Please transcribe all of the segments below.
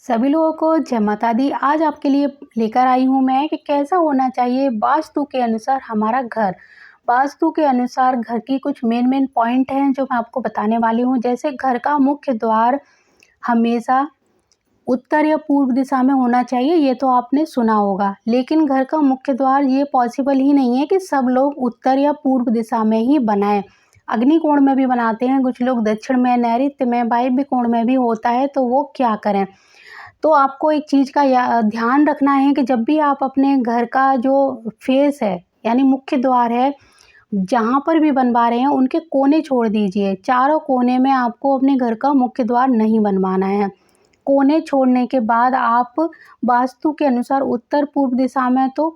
सभी लोगों को जय माता दी। आज आपके लिए लेकर आई हूँ मैं कि कैसा होना चाहिए वास्तु के अनुसार हमारा घर। वास्तु के अनुसार घर की कुछ मेन पॉइंट हैं जो मैं आपको बताने वाली हूँ। जैसे घर का मुख्य द्वार हमेशा उत्तर या पूर्व दिशा में होना चाहिए, ये तो आपने सुना होगा। लेकिन घर का मुख्य द्वार ये पॉसिबल ही नहीं है कि सब लोग उत्तर या पूर्व दिशा में ही बनाएं। अग्नि कोण में भी बनाते हैं कुछ लोग, दक्षिण में, नैऋत्य में, वायव्य कोण में भी होता है, तो वो क्या करें। तो आपको एक चीज़ का ध्यान रखना है कि जब भी आप अपने घर का जो फेस है यानी मुख्य द्वार है, जहाँ पर भी बनवा रहे हैं उनके कोने छोड़ दीजिए। चारों कोने में आपको अपने घर का मुख्य द्वार नहीं बनवाना है। कोने छोड़ने के बाद आप वास्तु के अनुसार उत्तर पूर्व दिशा में तो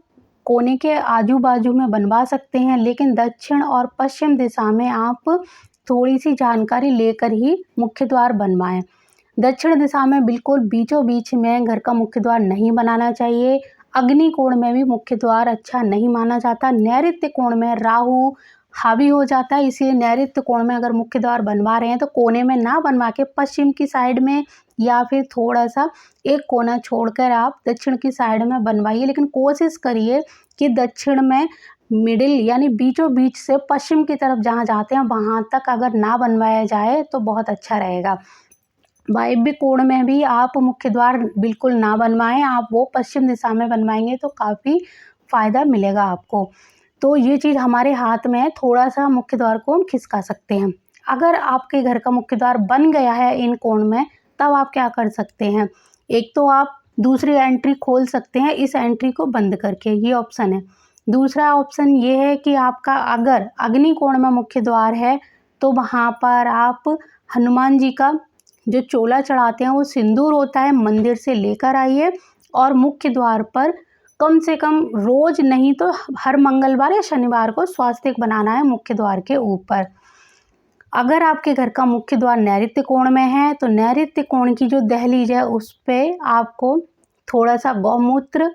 कोने के आजू बाजू में बनवा सकते हैं, लेकिन दक्षिण और पश्चिम दिशा में आप थोड़ी सी जानकारी लेकर ही मुख्य द्वार बनवाएं। दक्षिण दिशा में बिल्कुल बीचों बीच में घर का मुख्य द्वार नहीं बनाना चाहिए। अग्नि कोण में भी मुख्य द्वार अच्छा नहीं माना जाता। नैऋत्य कोण में राहु हावी हो जाता है, इसलिए नैऋत्य कोण में अगर मुख्य द्वार बनवा रहे हैं तो कोने में ना बनवा के पश्चिम की साइड में या फिर थोड़ा सा एक कोना छोड़कर आप दक्षिण की साइड में बनवाइए। लेकिन कोशिश करिए कि दक्षिण में मिडिल यानी बीचों बीच से पश्चिम की तरफ जहाँ जाते हैं वहाँ तक अगर ना बनवाया जाए तो बहुत अच्छा रहेगा। वायव्य कोण में भी आप मुख्य द्वार बिल्कुल ना बनवाएं, आप वो पश्चिम दिशा में बनवाएंगे तो काफ़ी फ़ायदा मिलेगा आपको। तो ये चीज़ हमारे हाथ में है, थोड़ा सा मुख्य द्वार को हम खिसका सकते हैं। अगर आपके घर का मुख्य द्वार बन गया है इन कोण में, तब आप क्या कर सकते हैं, एक तो आप दूसरी एंट्री खोल सकते हैं इस एंट्री को बंद करके, ये ऑप्शन है। दूसरा ऑप्शन ये है कि आपका अगर अग्नि कोण में मुख्य द्वार है तो वहाँ पर आप हनुमान जी का जो चोला चढ़ाते हैं वो सिंदूर होता है, मंदिर से लेकर आइए और मुख्य द्वार पर कम से कम रोज नहीं तो हर मंगलवार या शनिवार को स्वास्तिक बनाना है मुख्य द्वार के ऊपर। अगर आपके घर का मुख्य द्वार नैऋत्य कोण में है तो नैऋत्य कोण की जो दहलीज है उस पे आपको थोड़ा सा गौमूत्र,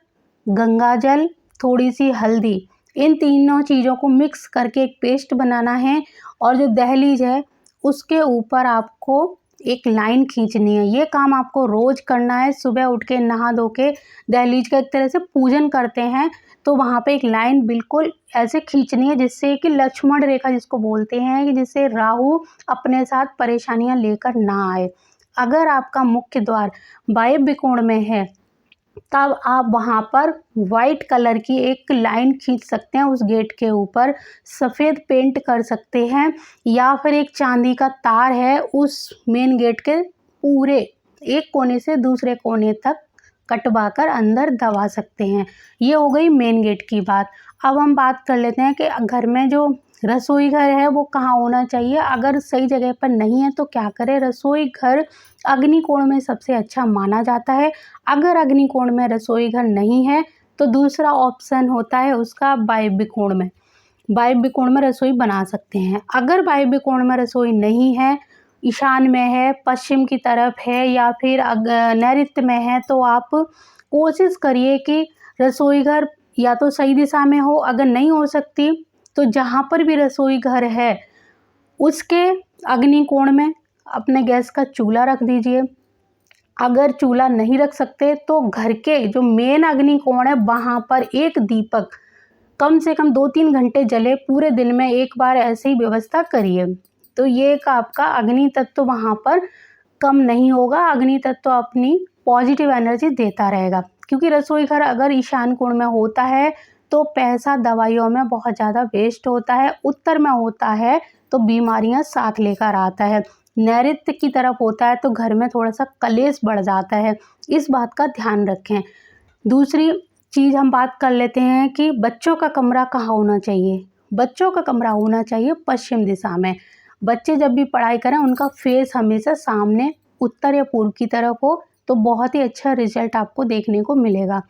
गंगाजल, थोड़ी सी हल्दी, इन तीनों चीज़ों को मिक्स करके एक पेस्ट बनाना है और जो दहलीज है उसके ऊपर आपको एक लाइन खींचनी है। ये काम आपको रोज करना है। सुबह उठ के नहा धो के दहलीज का एक तरह से पूजन करते हैं तो वहाँ पे एक लाइन बिल्कुल ऐसे खींचनी है जिससे कि लक्ष्मण रेखा जिसको बोलते हैं, कि जिससे राहु अपने साथ परेशानियाँ लेकर ना आए। अगर आपका मुख्य द्वार वायव्य कोण में है तब आप वहाँ पर वाइट कलर की एक लाइन खींच सकते हैं, उस गेट के ऊपर सफ़ेद पेंट कर सकते हैं, या फिर एक चांदी का तार है उस मेन गेट के पूरे एक कोने से दूसरे कोने तक कटवा कर अंदर दबा सकते हैं। ये हो गई मेन गेट की बात। अब हम बात कर लेते हैं कि घर में जो रसोई घर है वो कहाँ होना चाहिए। अगर सही जगह पर नहीं है तो क्या करें। रसोई घर अग्नि कोण में सबसे अच्छा माना जाता है। अगर अग्नि कोण में रसोई घर नहीं है तो दूसरा ऑप्शन होता है उसका वायव्य कोण में। वायव्य कोण में रसोई बना सकते हैं। अगर वायव्य कोण में रसोई नहीं है, ईशान में है, पश्चिम की तरफ है या फिर नैऋत्य में है, तो आप कोशिश करिए कि रसोई घर या तो सही दिशा में हो। अगर नहीं हो सकती तो जहाँ पर भी रसोई घर है उसके अग्नि कोण में अपने गैस का चूल्हा रख दीजिए। अगर चूल्हा नहीं रख सकते तो घर के जो मेन अग्नि कोण है वहाँ पर एक दीपक कम से कम 2-3 घंटे जले, पूरे दिन में एक बार ऐसे ही व्यवस्था करिए। तो ये एक आपका अग्नि तत्व वहाँ पर कम नहीं होगा। अग्नि तत्व अपनी पॉजिटिव एनर्जी देता रहेगा, क्योंकि रसोई घर अगर ईशान कोण में होता है तो पैसा दवाइयों में बहुत ज़्यादा वेस्ट होता है। उत्तर में होता है तो बीमारियां साथ लेकर आता है। नैऋत्य की तरफ होता है तो घर में थोड़ा सा कलेश बढ़ जाता है। इस बात का ध्यान रखें। दूसरी चीज़ हम बात कर लेते हैं कि बच्चों का कमरा कहाँ होना चाहिए। बच्चों का कमरा होना चाहिए पश्चिम दिशा में। बच्चे जब भी पढ़ाई करें उनका फेस हमेशा सामने उत्तर या पूर्व की तरफ हो तो बहुत ही अच्छा रिजल्ट आपको देखने को मिलेगा।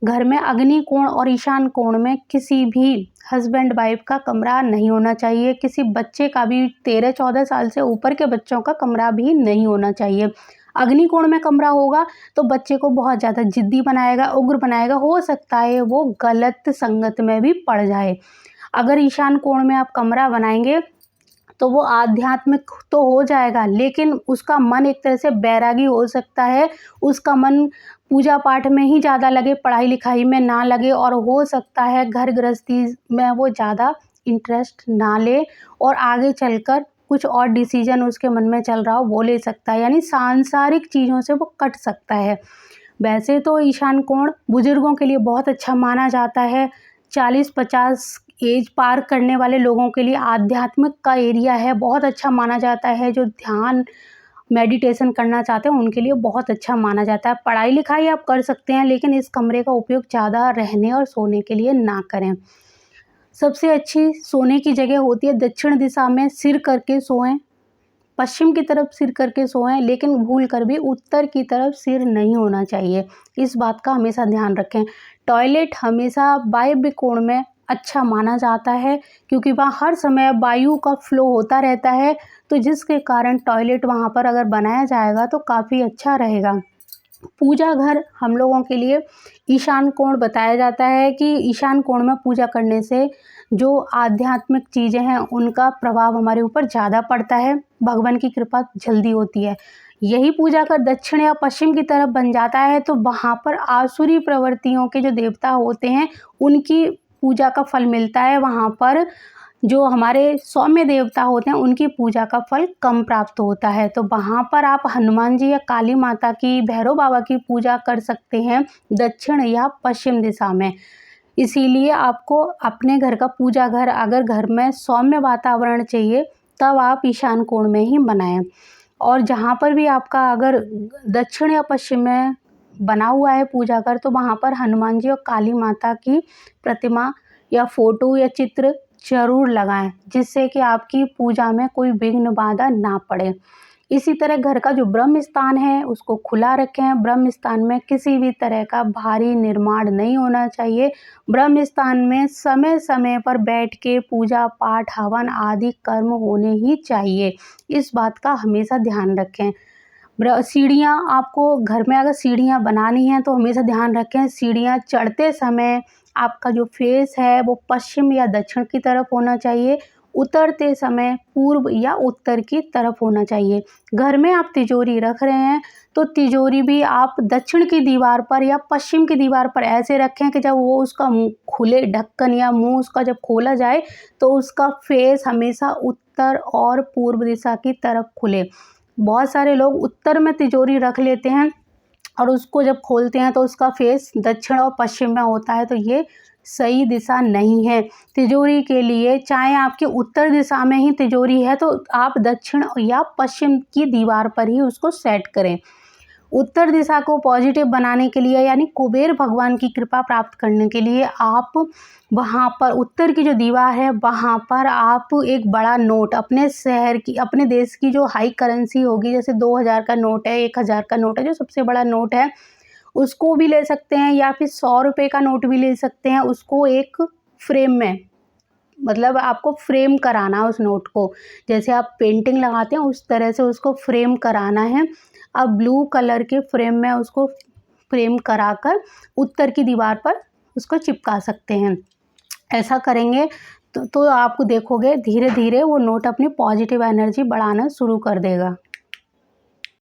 घर में अग्नि कोण और ईशान कोण में किसी भी हस्बैंड वाइफ का कमरा नहीं होना चाहिए। किसी बच्चे का भी 13-14 साल से ऊपर के बच्चों का कमरा भी नहीं होना चाहिए। अग्नि कोण में कमरा होगा तो बच्चे को बहुत ज़्यादा जिद्दी बनाएगा, उग्र बनाएगा, हो सकता है वो गलत संगत में भी पड़ जाए। अगर ईशान कोण में आप कमरा बनाएंगे तो वो आध्यात्मिक तो हो जाएगा, लेकिन उसका मन एक तरह से बैरागी हो सकता है, उसका मन पूजा पाठ में ही ज़्यादा लगे, पढ़ाई लिखाई में ना लगे, और हो सकता है घर गृहस्थी में वो ज़्यादा इंटरेस्ट ना ले और आगे चलकर कुछ और डिसीजन उसके मन में चल रहा हो वो ले सकता है, यानी सांसारिक चीज़ों से वो कट सकता है। वैसे तो ईशान कोण बुजुर्गों के लिए बहुत अच्छा माना जाता है। 40-50 एज पार करने वाले लोगों के लिए आध्यात्मिक का एरिया है, बहुत अच्छा माना जाता है। जो ध्यान मेडिटेशन करना चाहते हैं उनके लिए बहुत अच्छा माना जाता है। पढ़ाई लिखाई आप कर सकते हैं, लेकिन इस कमरे का उपयोग ज़्यादा रहने और सोने के लिए ना करें। सबसे अच्छी सोने की जगह होती है दक्षिण दिशा में, सिर करके सोएं, पश्चिम की तरफ सिर करके सोएं, लेकिन भूल कर भी उत्तर की तरफ सिर नहीं होना चाहिए। इस बात का हमेशा ध्यान रखें। टॉयलेट हमेशा वायव्य कोण में अच्छा माना जाता है, क्योंकि वहाँ हर समय वायु का फ्लो होता रहता है, तो जिसके कारण टॉयलेट वहाँ पर अगर बनाया जाएगा तो काफ़ी अच्छा रहेगा। पूजा घर हम लोगों के लिए ईशान कोण बताया जाता है कि ईशान कोण में पूजा करने से जो आध्यात्मिक चीज़ें हैं उनका प्रभाव हमारे ऊपर ज़्यादा पड़ता है, भगवान की कृपा जल्दी होती है। यही पूजा कर दक्षिण या पश्चिम की तरफ बन जाता है तो वहाँ पर आसुरी प्रवृत्तियों के जो देवता होते हैं उनकी पूजा का फल मिलता है। वहाँ पर जो हमारे सौम्य देवता होते हैं उनकी पूजा का फल कम प्राप्त होता है। तो वहाँ पर आप हनुमान जी या काली माता की, भैरव बाबा की पूजा कर सकते हैं दक्षिण या पश्चिम दिशा में। इसीलिए आपको अपने घर का पूजा घर, अगर घर में सौम्य वातावरण चाहिए तब आप ईशान कोण में ही बनाएं। और जहाँ पर भी आपका अगर दक्षिण या पश्चिम में बना हुआ है पूजा घर, तो वहाँ पर हनुमान जी और काली माता की प्रतिमा या फ़ोटो या चित्र ज़रूर लगाएं, जिससे कि आपकी पूजा में कोई विघ्न बाधा ना पड़े। इसी तरह घर का जो ब्रह्म स्थान है उसको खुला रखें। ब्रह्म स्थान में किसी भी तरह का भारी निर्माण नहीं होना चाहिए। ब्रह्म स्थान में समय समय पर बैठ के पूजा पाठ, हवन आदि कर्म होने ही चाहिए। इस बात का हमेशा ध्यान रखें। सीढ़ियाँ, आपको घर में अगर सीढ़ियाँ बनानी हैं तो हमेशा ध्यान रखें सीढ़ियाँ चढ़ते समय आपका जो फेस है वो पश्चिम या दक्षिण की तरफ होना चाहिए, उतरते समय पूर्व या उत्तर की तरफ होना चाहिए। घर में आप तिजोरी रख रहे हैं तो तिजोरी भी आप दक्षिण की दीवार पर या पश्चिम की दीवार पर ऐसे रखें कि जब वो उसका मुँह खुले, ढक्कन या मुँह उसका जब खोला जाए तो उसका फेस हमेशा उत्तर और पूर्व दिशा की तरफ खुले। बहुत सारे लोग उत्तर में तिजोरी रख लेते हैं और उसको जब खोलते हैं तो उसका फेस दक्षिण और पश्चिम में होता है, तो ये सही दिशा नहीं है। तिजोरी के लिए चाहे आपकी उत्तर दिशा में ही तिजोरी है तो आप दक्षिण या पश्चिम की दीवार पर ही उसको सेट करें। उत्तर दिशा को पॉजिटिव बनाने के लिए, यानी कुबेर भगवान की कृपा प्राप्त करने के लिए, आप वहाँ पर उत्तर की जो दीवार है वहाँ पर आप एक बड़ा नोट, अपने शहर की, अपने देश की जो हाई करेंसी होगी, जैसे 2000 का नोट है, 1000 का नोट है, जो सबसे बड़ा नोट है, उसको भी ले सकते हैं, या फिर 100 रुपये का नोट भी ले सकते हैं। उसको एक फ्रेम में, मतलब आपको फ्रेम कराना है उस नोट को, जैसे आप पेंटिंग लगाते हैं उस तरह से उसको फ्रेम कराना है। अब ब्लू कलर के फ्रेम में उसको फ्रेम कराकर उत्तर की दीवार पर उसको चिपका सकते हैं। ऐसा करेंगे तो आप देखोगे धीरे धीरे वो नोट अपनी पॉजिटिव एनर्जी बढ़ाना शुरू कर देगा।